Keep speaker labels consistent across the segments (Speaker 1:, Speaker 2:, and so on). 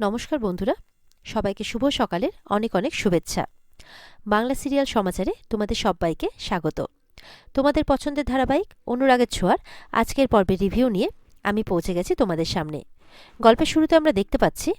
Speaker 1: নমস্কার বন্ধুরা, সবাইকে শুভ সকালের অনেক অনেক শুভেচ্ছা। বাংলা সিরিয়াল সমাচারে তোমাদের সবাইকে স্বাগত। তোমাদের পছন্দের ধারাবাহিক অনুরাগের ছোঁয়ার আজকের পর্বের রিভিউ নিয়ে আমি পৌঁছে গেছি তোমাদের সামনে। গল্পের শুরুতে আমরা দেখতে পাচ্ছি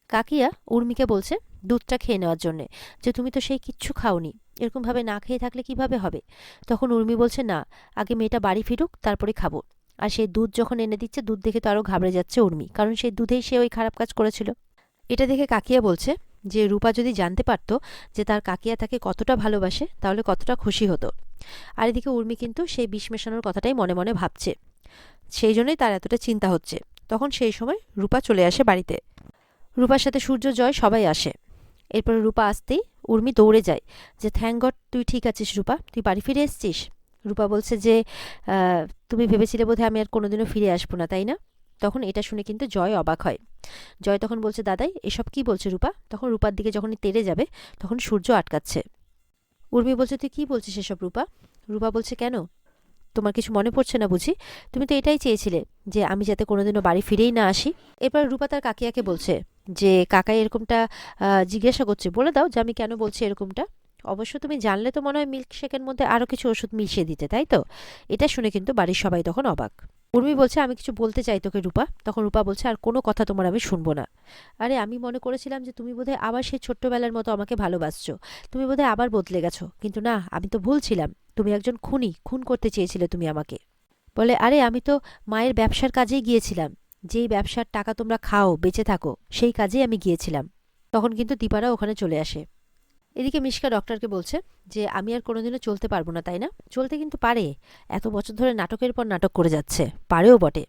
Speaker 1: কাকিয়া উর্মিকে বলছে দুধটা খেয়ে নেওয়ার জন্যে, যে তুমি তো সেই কিচ্ছু খাওনি, এরকমভাবে না খেয়ে থাকলে কিভাবে হবে। তখন উর্মি বলছে না, আগে মেয়েটা বাড়ি ফিরুক তারপরে খাবো। আর সেই দুধ যখন এনে দিচ্ছে, দুধ দেখে তো আরও ঘাবড়ে যাচ্ছে উর্মি, কারণ সেই দুধেই সে ওই খারাপ কাজ করেছিল। এটা দেখে কাকিয়া বলছে যে রূপা যদি জানতে পারত যে তার কাকিয়া তাকে কতটা ভালোবাসে, তাহলে কতটা খুশি হতো। আর এদিকে উর্মি কিন্তু সেই বিষ মেশানোর কথাটাই মনে মনে ভাবছে, সেই জন্যই তার এতটা চিন্তা হচ্ছে। তখন সেই সময় রূপা চলে আসে বাড়িতে। রূপার সাথে সূর্য, জয় সবাই আসে। এরপরে রূপা আসতেই উর্মি দৌড়ে যায় যে থ্যাংক গড তুই ঠিক আছিস রূপা, তুই বাড়ি ফিরে এসছিস। রূপা বলছে যে তুমি ভেবেছিলে বোধহয় আমি আর কোনোদিনও ফিরে আসবো না, তাই না? তখন এটা শুনে কিন্তু জয় অবাক হয়। জয় তখন বলছে দাদাই এসব কি বলছে রূপা। তখন রূপার দিকে যখনই তেড়ে যাবে তখন সূর্য আটকাচ্ছে। উর্মি বলছে তুই কি বলছিস এসব রূপা। রূপা বলছে কেন, তোমার কিছু মনে পড়ছে না বুঝি? তুমি তো এটাই চেয়েছিলে যে আমি যাতে কোনোদিনও বাড়ি ফিরেই না আসি। এরপর রূপা তার কাকিয়াকে বলছে যে কাকাই এরকমটা জিজ্ঞাসা করছে, বলে দাও যে আমি কেন বলছি এরকমটা। অবশ্য তুমি জানলে তো মনে হয় মিল্কশেকের মধ্যে আরও কিছু ওষুধ মিশিয়ে দিতে, তাই তো? এটা শুনে কিন্তু বাড়ির সবাই তখন অবাক। উর্মি বলছে আমি কিছু বলতে চাই তোকে রূপা। তখন রূপা বলছে আর কোনো কথা তোমার আমি শুনবো না। আরে আমি মনে করেছিলাম যে তুমি বোধহয় আবার সেই ছোট্টবেলার মতো আমাকে ভালোবাসছো, তুমি বোধহয় আবার বদলে গেছো, কিন্তু না, আমি তো ভুল ছিলাম। তুমি একজন খুনি, খুন করতে চেয়েছিলে তুমি আমাকে। বলে আরে আমি তো মায়ের ব্যবসার কাজেই গিয়েছিলাম, যেই ব্যবসার টাকা তোমরা খাও বেঁচে থাকো সেই কাজেই আমি গিয়েছিলাম। তখন কিন্তু দীপারা ওখানে চলে আসে। এদিকে মিশকা ডক্টরকে বলছে যে আমি আর কোনোদিনও চলতে পারবো না, তাই না? চলতে কিন্তু পারে, এত বছর ধরে নাটকের পর নাটক করে যাচ্ছে, পারেও বটে।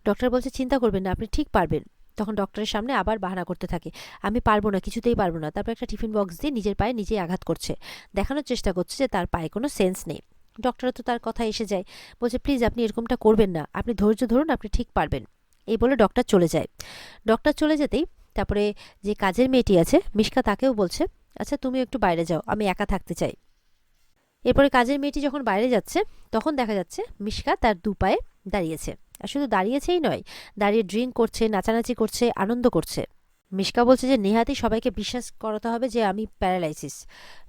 Speaker 1: ডক্টর বলছে চিন্তা করবেন না, আপনি ঠিক পারবেন। তখন ডক্টরের সামনে আবার বাহানা করতে থাকে, আমি পারবো না, কিছুতেই পারবো না। তারপর একটা টিফিন বক্স দিয়ে নিজের পায়ে নিজেই আঘাত করছে, দেখানোর চেষ্টা করছে যে তার পায়ে কোনো সেন্স নেই। ডক্টর তো তার কথা এসে যায়, বলছে প্লিজ আপনি এরকমটা করবেন না, আপনি ধৈর্য ধরুন, আপনি ঠিক পারবেন। এই বলে ডক্টর চলে যায়। ডক্টর চলে যেতেই তারপরে যে কাজের মেয়েটি আছে মিশকা, তাকেও বলছে আচ্ছা তুমি একটু বাইরে যাও, আমি একা থাকতে চাই। এরপরে কাজের মেয়েটি যখন বাইরে যাচ্ছে তখন দেখা যাচ্ছে মিশকা তার দুপায়ে দাঁড়িয়েছে। আর শুধু দাঁড়িয়েছেই নয়, দাঁড়িয়ে ড্রিঙ্ক করছে, নাচানাচি করছে, আনন্দ করছে। মিশকা বলছে যে নেহাতি সবাইকে বিশ্বাস করাতে হবে যে আমি প্যারালাইসিস,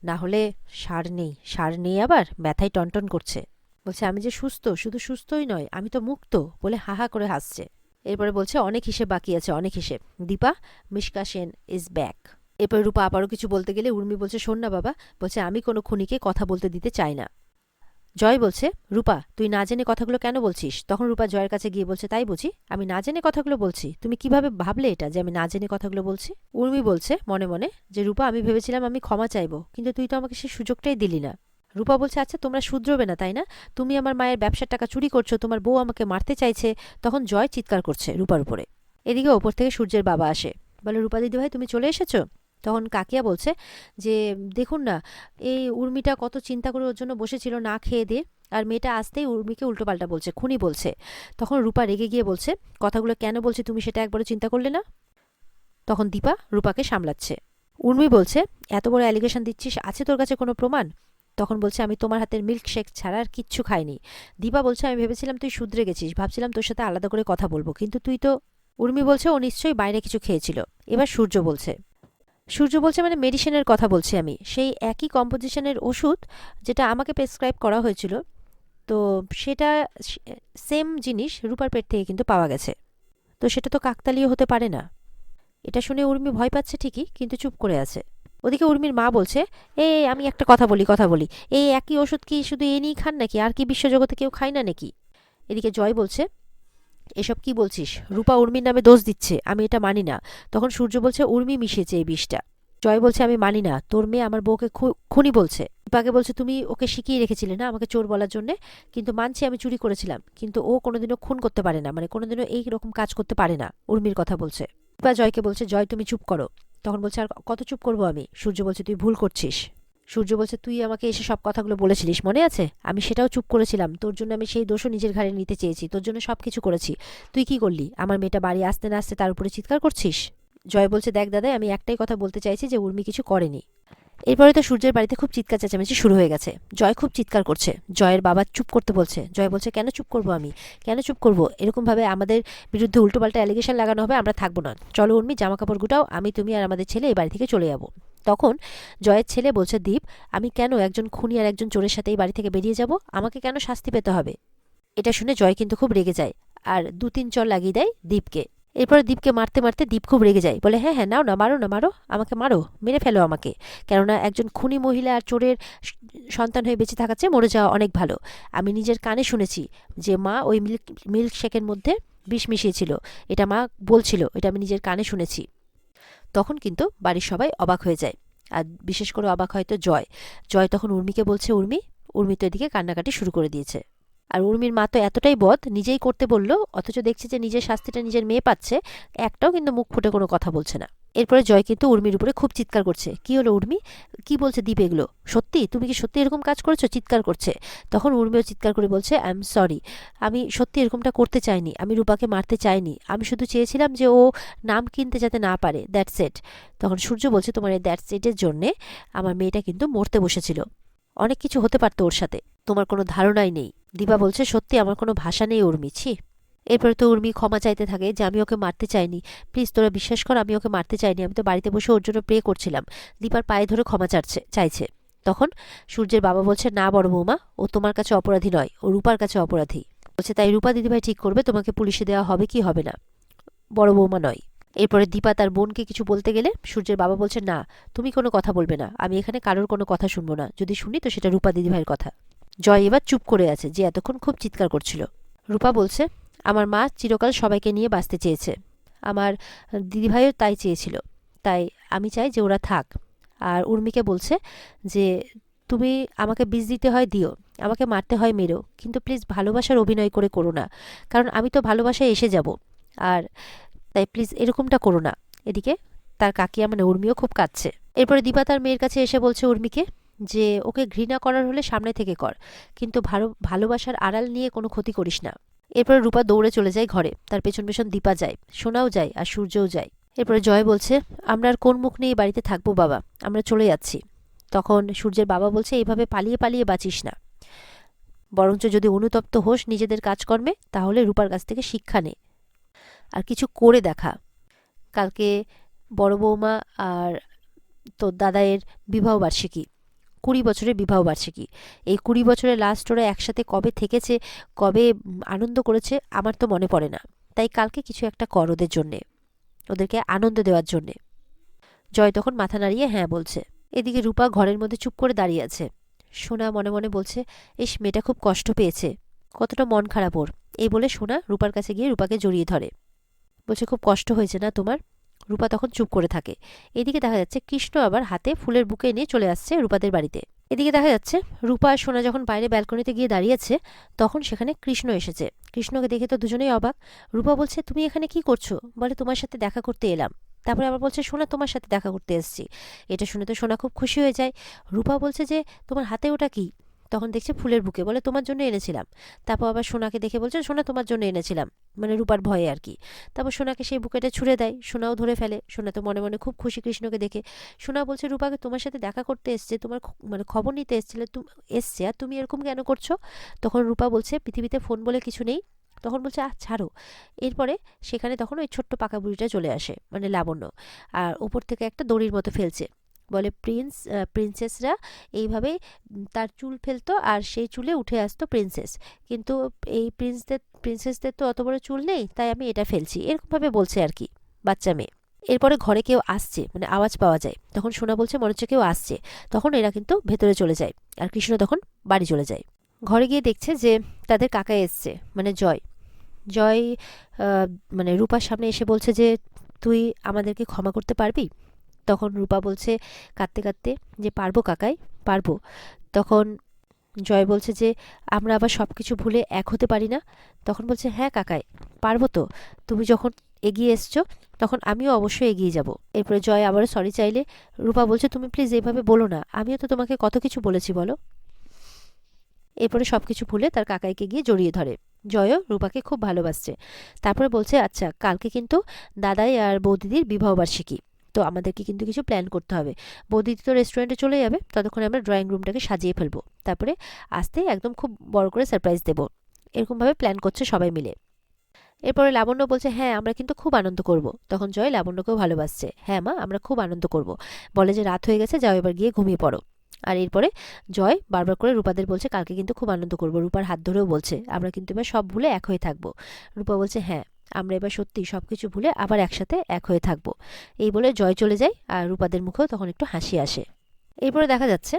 Speaker 1: না হলে সার নেই আবার ব্যথায় টনটন করছে। বলছে আমি যে সুস্থ, শুধু সুস্থই নয় আমি তো মুক্ত, বলে হাহা করে হাসছে। এরপরে বলছে অনেক হিসেব বাকি আছে, অনেক হিসেব। Deepa, Mishka Sen is back. এরপর রূপা আবারও কিছু বলতে গেলে উর্মি বলছে শোন না বাবা, বলছে আমি কোনো খুনিকে কথা বলতে দিতে চাই না। জয় বলছে রূপা তুই না জেনে কথাগুলো কেন বলছিস। তখন রূপা জয়ের কাছে গিয়ে বলছে তাই বুঝি, আমি না জেনে কথাগুলো বলছি? তুমি কিভাবে ভাবলে এটা যে আমি না জেনে কথাগুলো বলছি? উর্মি বলছে মনে মনে যে রূপা আমি ভেবেছিলাম আমি ক্ষমা চাইবো, কিন্তু তুই তো আমাকে সেই সুযোগটাই দিলি না। রূপা বলছে আচ্ছা তোমরা শুধরোবে না তাই না, তুমি আমার মায়ের ব্যবসার টাকা চুরি করছো, তোমার বউ আমাকে মারতে চাইছে। তখন জয় চিৎকার করছে রূপার উপরে। এদিকে ওপর থেকে সূর্যের বাবা আসে, বলে রূপা দিদি ভাই তুমি চলে এসেছো। তখন কাকিয়া বলছে যে দেখুন না, এই উর্মিটা কত চিন্তা করে ওর জন্য বসেছিল না খেয়ে দিয়ে, আর মেয়েটা আসতেই উর্মিকে উল্টোপাল্টা বলছে, খুনি বলছে। তখন রূপা রেগে গিয়ে বলছে কথাগুলো কেন বলছি তুমি সেটা একবারও চিন্তা করলে না। তখন দীপা রূপাকে সামলাচ্ছে। উর্মি বলছে এত বড় অ্যালিগেশন দিচ্ছিস, আছে তোর কাছে কোনো প্রমাণ? তখন বলছে আমি তোমার হাতের মিল্কশেক ছাড়া আর কিচ্ছু খাইনি। দীপা বলছে আমি ভেবেছিলাম তুই শুধরে গেছিস, ভাবছিলাম তোর সাথে আলাদা করে কথা বলবো, কিন্তু তুই তো। উর্মি বলছে ও নিশ্চয়ই বাইরে কিছু খেয়েছিল। এবার সূর্য বলছে মানে মেডিসিনের কথা বলছি আমি, সেই একই কম্পোজিশনের ওষুধ যেটা আমাকে প্রেসক্রাইব করা হয়েছিল, তো সেটা সেম জিনিস রূপার পেট থেকে কিন্তু পাওয়া গেছে, তো সেটা তো কাকতালীয় হতে পারে না। এটা শুনে উর্মি ভয় পাচ্ছে ঠিকই, কিন্তু চুপ করে আছে। ওদিকে উর্মির মা বলছে আমি একটা কথা বলি, এই একই ওষুধ কি শুধু এ নিয়েই খান নাকি, আর কি বিশ্বজগতে কেউ খায় না নাকি? এদিকে জয় বলছে এসব কি বলছিস, রূপা উর্মির নামে দোষ দিচ্ছে, আমি এটা মানি না। তখন সূর্য বলছে উর্মি মিশিয়েছে এই বিষটা। জয় বলছে আমি মানি না, তোর মেয়ে আমার বউকে খুনি বলছে। দীপাকে বলছে তুমি ওকে শিখিয়ে রেখেছিলে না আমাকে চোর বলার জন্য, কিন্তু মানছি আমি চুরি করেছিলাম, কিন্তু ও কোনোদিনও খুন করতে পারে না, মানে কোনোদিনও এই রকম কাজ করতে পারে না, উর্মির কথা বলছে। দীপা জয়কে বলছে জয় তুমি চুপ করো। তখন বলছে আর কত চুপ করবো আমি। সূর্য বলছে তুই ভুল করছিস। সূর্য বলছে তুই আমাকে এসে সব কথাগুলো বলেছিলিস মনে আছে, আমি সেটাও চুপ করেছিলাম, তোর জন্য আমি সেই দোষও নিজের ঘাড়ে নিতে চেয়েছি, তোর জন্য সবকিছু করেছি। তুই কি করলি, আমার মেয়েটা বাড়ি আসতে না আসতে তার উপরে চিৎকার করছিস। জয় বলছে দেখ দাদা, আমি একটাই কথা বলতে চাইছি যে উর্মি কিছু করেনি। এরপরে তো সূর্যের বাড়িতে খুব চিৎকার চেঁচামেচি শুরু হয়ে গেছে। জয় খুব চিৎকার করছে, জয়ের বাবা চুপ করতে বলছে। জয় বলছে, কেন চুপ করবো আমি, কেন চুপ করবো? এরকমভাবে আমাদের বিরুদ্ধে উল্টোপাল্টা অ্যালিগেশন লাগানো হবে, আমরা থাকবো না। চলো উর্মি, জামা কাপড় গুটাও, আমি, তুমি আর আমাদের ছেলে এই বাড়ি থেকে চলে যাবো। তখন জয়ের ছেলে বলছে, দীপ, আমি কেন একজন খুনি আর একজন চোরের সাথে এই বাড়ি থেকে বেরিয়ে যাব? আমাকে কেন শাস্তি পেতে হবে? এটা শুনে জয় কিন্তু খুব রেগে যায় আর 2-3 চড় লাগিয়ে দেয় দীপকে। এরপরে দীপকে মারতে মারতে দীপ খুব রেগে যায়, বলে, হ্যাঁ হ্যাঁ, নাও না, মারো না, মারো আমাকে, মারো, মেরে ফেলো আমাকে। কেননা একজন খুনি মহিলা আর চোরের সন্তান হয়ে বেঁচে থাকার চেয়ে মরে যাওয়া অনেক ভালো। আমি নিজের কানে শুনেছি যে মা ওই মিল্ক শেকের মধ্যে বিষ মিশিয়েছিল, এটা মা বলছিল, এটা আমি নিজের কানে শুনেছি। তখন কিন্তু বাড়ির সবাই অবাক হয়ে যায়, আর বিশেষ করে অবাক হয়তো জয়। জয় তখন উর্মিকে বলছে, উর্মি, উর্মি তো এদিকে কান্নাকাটি শুরু করে দিয়েছে। আর উর্মির মা তো এতটাই বদ, নিজেই করতে বলল, অথচ দেখছে যে নিজের শাস্তিটা নিজের মেয়ে পাচ্ছে, একটাও কিন্তু মুখ ফুটে কোনো কথা বলছে না। এরপরে জয় কিন্তু উর্মির উপরে খুব চিৎকার করছে, কি হলো উর্মি, কি বলছে দীপ এগুলো, সত্যি, তুমি কি সত্যি এরকম কাজ করেছো? চিৎকার করছে। তখন উর্মিও চিৎকার করে বলছে, আই এম সরি, আমি সত্যি এরকমটা করতে চাইনি, আমি রূপাকে মারতে চাইনি, আমি শুধু চেয়েছিলাম যে ও নাম কিনতে যাতে না পারে, দ্যাটস ইট। তখন সূর্য বলছে, তোমার এই দ্যাটস ইটের জন্যে আমার মেয়েটা কিন্তু মরতে বসেছিল, অনেক কিছু হতে পারতো ওর সাথে, তোমার কোনো ধারণাই নেই। দীপা বলছে, সত্যি আমার কোনো ভাষা নেই উর্মি, ছি। এরপরে তো উর্মি ক্ষমা চাইতে থাকে যে আমি ওকে মারতে চাইনি, প্লিজ তোরা বিশ্বাস কর, আমি ওকে মারতে চাইনি, আমি তো বাড়িতে বসে ওর জন্য প্রে করছিলাম। দীপার পায়ে ধরে ক্ষমা চাইছে। তখন সূর্যের বাবা বলছে, না বড় বৌমা, ও তোমার কাছে অপরাধী নয়, ও রূপার কাছে অপরাধী। বলছে, তাই রূপা দিদিভাই ঠিক করবে তোমাকে পুলিশে দেওয়া হবে কি হবে না, বড় বৌমা নয়। এরপরে দীপা তার বোনকে কিছু বলতে গেলে সূর্যের বাবা বলছে, না, তুমি কোনো কথা বলবে না, আমি এখানে কারোর কোনো কথা শুনবো না, যদি শুনি তো সেটা রূপা দিদিভাইয়ের কথা। জয় এবার চুপ করে আছে, যে এতক্ষণ খুব চিৎকার করছিল। রূপা বলছে, আমার মা চিরকাল সবাইকে নিয়ে বাঁচতে চেয়েছে, আমার দিদিভাইও তাই চেয়েছিল, তাই আমি চাই যে ওরা থাক। আর উর্মিকে বলছে যে তুমি আমাকে বিষ দিতে হয় দিও, আমাকে মারতে হয় মেরো, কিন্তু প্লিজ ভালোবাসার অভিনয় করে করো না, কারণ আমি তো ভালোবাসায় এসে যাব, আর তাই প্লিজ এরকমটা করো না। এদিকে তার কাকিয়া মানে উর্মিও খুব কাঁদছে। এরপরে দীপা তার মেয়ের কাছে এসে বলছে উর্মিকে যে ওকে ঘৃণা করার হলে সামনে থেকে কর, কিন্তু ভালোবাসার আড়াল নিয়ে কোনো ক্ষতি করিস না। এরপরে রূপা দৌড়ে চলে যায় ঘরে, তার পেছন পেছন দীপা যায়, সোনাও যায় আর সূর্যও যায়। এরপরে জয় বলছে, আমরা আর কোন মুখ নিয়ে বাড়িতে থাকবো বাবা, আমরা চলে যাচ্ছি। তখন সূর্যের বাবা বলছে, এইভাবে পালিয়ে পালিয়ে বাঁচিস না, বরঞ্চ যদি অনুতপ্ত হোস নিজেদের কাজকর্মে, তাহলে রূপার কাছ থেকে শিক্ষা নে আর কিছু করে দেখা। কালকে বড় বৌমা আর তোর দাদায়ের বিবাহবার্ষিকী, 20 বছরের বিবাহবার্ষিকী। এই 20 বছরের লাস্ট ওরা একসাথে কবে থেকেছে, কবে আনন্দ করেছে, আমার তো মনে পড়ে না। তাই কালকে কিছু একটা কর ওদের জন্যে, ওদেরকে আনন্দ দেওয়ার জন্যে। জয় তখন মাথা নাড়িয়ে হ্যাঁ বলছে। এদিকে রূপা ঘরের মধ্যে চুপ করে দাঁড়িয়ে আছে। সোনা মনে মনে বলছে, ইস, মেয়েটা খুব কষ্ট পেয়েছে, কতটা মন খারাপ ওর। এই বলে সোনা রূপার কাছে গিয়ে রূপাকে জড়িয়ে ধরে, বলছে, খুব কষ্ট হয়েছে না তোমার? রূপা তখন চুপ করে থাকে। এদিকে দেখা যাচ্ছে কৃষ্ণ আবার হাতে ফুলের বুকে নিয়ে চলে আসছে রূপাদের বাড়িতে। এদিকে দেখা যাচ্ছে রূপা আর সোনা যখন বাইরে ব্যালকনিতে গিয়ে দাঁড়িয়েছে, তখন সেখানে কৃষ্ণ এসেছে। কৃষ্ণকে দেখে তো দুজনেই অবাক। রূপা বলছে, তুমি এখানে কি করছো? বলে, তোমার সাথে দেখা করতে এলাম। তারপরে আবার বলছে, সোনা তোমার সাথে দেখা করতে এসেছি। এটা শুনে তো সোনা খুব খুশি হয়ে যায়। রূপা বলছে যে, তোমার হাতে ওটা কি? তখন দেখছে ফুলের বুকে, বলে, তোমার জন্য এনেছিলাম। তারপর আবার সোনাকে দেখে বলছে, সোনা তোমার জন্য এনেছিলাম, মানে রূপার ভয়ে আর কি। তারপর সোনাকে সেই বুকেটা ছুঁড়ে দেয়, সোনাও ধরে ফেলে। সোনা তো মনে মনে খুব খুশি কৃষ্ণকে দেখে। সোনা বলছে, রূপাকে তোমার সাথে দেখা করতে এসছে, তোমার মানে খবর নিতে এসেছিলে, এসছে, আর তুমি এরকম কেন করছো? তখন রূপা বলছে, পৃথিবীতে ফোন বলে কিছু নেই। তখন বলছে, ছাড়ো। এরপরে সেখানে তখন ওই ছোট্ট পাকা বুড়িটা চলে আসে, মানে লাবণ্য, আর ওপর থেকে একটা দড়ির মতো ফেলছে। বলে, প্রিন্সেসরা এইভাবে তার চুল ফেলতো আর সেই চুলে উঠে আসতো প্রিন্সেস, কিন্তু এই প্রিন্সেসদের তো অত বড় চুল নেই, তাই আমি এটা ফেলছি, এরকমভাবে বলছে আর কি, বাচ্চা মেয়ে। এরপরে ঘরে কেউ আসছে, মানে আওয়াজ পাওয়া যায়। তখন সোনা বলছে, মনে হচ্ছে কেউ আসছে। তখন এরা কিন্তু ভেতরে চলে যায়, আর কৃষ্ণ তখন বাড়ি চলে যায়। ঘরে গিয়ে দেখছে যে তাদের কাকা এসছে, মানে জয়। জয় মানে রূপার সামনে এসে বলছে যে, তুই আমাদেরকে ক্ষমা করতে পারবি? তখন রূপা বলছে কাঁদতে কাঁদতে যে, পারবো কাকাই, পারবো। তখন জয় বলছে যে, আমরা আবার সব কিছু ভুলে এক হতে পারি না? তখন বলছে, হ্যাঁ কাকাই, পারবো তো, তুমি যখন এগিয়ে এসছো তখন আমিও অবশ্যই এগিয়ে যাব। এরপরে জয় আবারও সরি চাইলে রূপা বলছে, তুমি প্লিজ এভাবে বলো না, আমিও তো তোমাকে কত কিছু বলেছি বলো। এরপরে সবকিছু ভুলে তার কাকাইকে গিয়ে জড়িয়ে ধরে। জয়ও রূপাকে খুব ভালোবাসছে। তারপরে বলছে, আচ্ছা, কালকে কিন্তু দাদাই আর বৌদিদির বিবাহবার্ষিকী, তো আমাদেরকে কিন্তু কিছু প্ল্যান করতে হবে। বৌদি তো রেস্টুরেন্টে চলে যাবে, ততক্ষণে আমরা ড্রয়িং রুমটাকে সাজিয়ে ফেলবো, তারপরে আসতে একদম খুব বড় করে সারপ্রাইজ দেবো। এরকমভাবে প্ল্যান করছে সবাই মিলে। এরপরে লাবণ্য বলছে, হ্যাঁ আমরা কিন্তু খুব আনন্দ করব। তখন জয় লাবণ্যকেও ভালোবাসছে, হ্যাঁ মা আমরা খুব আনন্দ করব। বলে যে রাত হয়ে গেছে, যাও এবার গিয়ে ঘুমিয়ে পড়ো। আর এরপরে জয় বারবার করে রূপাদের বলছে কালকে কিন্তু খুব আনন্দ করব। রূপার হাত ধরেও বলছে আমরা কিন্তু এবার সব ভুলে এক হয়ে থাকবো। রূপা বলছে হ্যাঁ আমরা এবার সত্যি সব কিছু ভুলে আবার একসাথে এক হয়ে থাকবো। এই বলে জয় চলে যায়, আর রূপাদের মুখেও তখন একটু হাসি আসে। এরপরে দেখা যাচ্ছে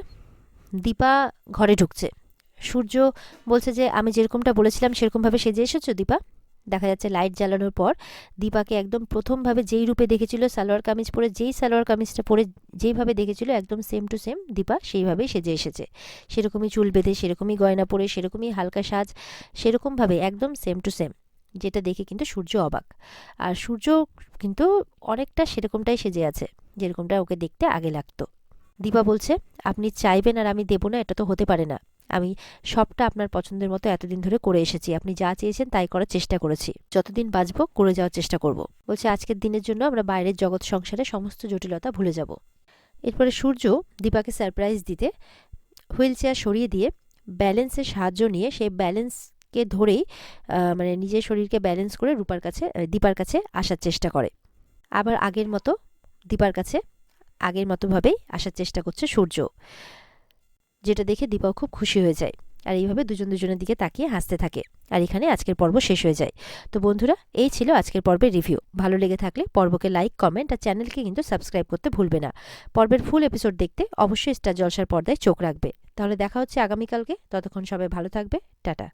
Speaker 1: দীপা ঘরে ঢুকছে। সূর্য বলছে যে আমি যেরকমটা বলেছিলাম সেরকমভাবে সেজে এসেছো দীপা। দেখা যাচ্ছে লাইট জ্বালানোর পর দীপাকে একদম প্রথমভাবে যেই রূপে দেখেছিল, সালোয়ার কামিজ পরে, যেই সালোয়ার কামিজটা পরে যেইভাবে দেখেছিল একদম সেম টু সেম দীপা সেইভাবেই সেজে এসেছে। সেরকমই চুল বেঁধে, সেরকমই গয়না পরে, সেরকমই হালকা সাজ, সেরকমভাবে একদম সেম টু সেম, যেটা দেখে কিন্তু সূর্য অবাক। আর সূর্য কিন্তু অনেকটা সেরকমটাই সেজে আছে, যেরকমটা ওকে দেখতে আগে লাগতো। দীপা বলছে আপনি চাইবেন আর আমি দেবো না, এটা তো হতে পারে না। আমি সবটা আপনার পছন্দের মতো এতদিন ধরে করে এসেছি, আপনি যা চেয়েছেন তাই করার চেষ্টা করেছি, যতদিন বাঁচবো করে যাওয়ার চেষ্টা করব। বলছে আজকের দিনের জন্য আমরা বাইরের জগৎ সংসারে সমস্ত জটিলতা ভুলে যাব। এরপরে সূর্য দীপাকে সারপ্রাইজ দিতে হুইল চেয়ার সরিয়ে দিয়ে ব্যালেন্সের সাহায্য নিয়ে সেই ব্যালেন্সকে ধরেই মানে নিজের শরীরকে ব্যালেন্স করে দীপার কাছে আসার চেষ্টা করে। আবার আগের মতো দীপার কাছে আগের মতোভাবেই আসার চেষ্টা করছে সূর্য, যেটা দেখে দীপাও খুব খুশি হয়ে যায়। আর এইভাবে দুজন দুজনের দিকে তাকিয়ে হাসতে থাকে। আর এখানে আজকের পর্ব শেষ হয়ে যায়। তো বন্ধুরা, এই ছিল আজকের পর্বের রিভিউ। ভালো লেগে থাকলে পর্বকে লাইক, কমেন্ট আর চ্যানেলকে কিন্তু সাবস্ক্রাইব করতে ভুলবে না। পর্বের ফুল এপিসোড দেখতে অবশ্যই স্টার জলসার পর্দায় চোখ রাখবে। তাহলে দেখা হচ্ছে আগামীকালকে। ততক্ষণ সবাই ভালো থাকবে। টাটা।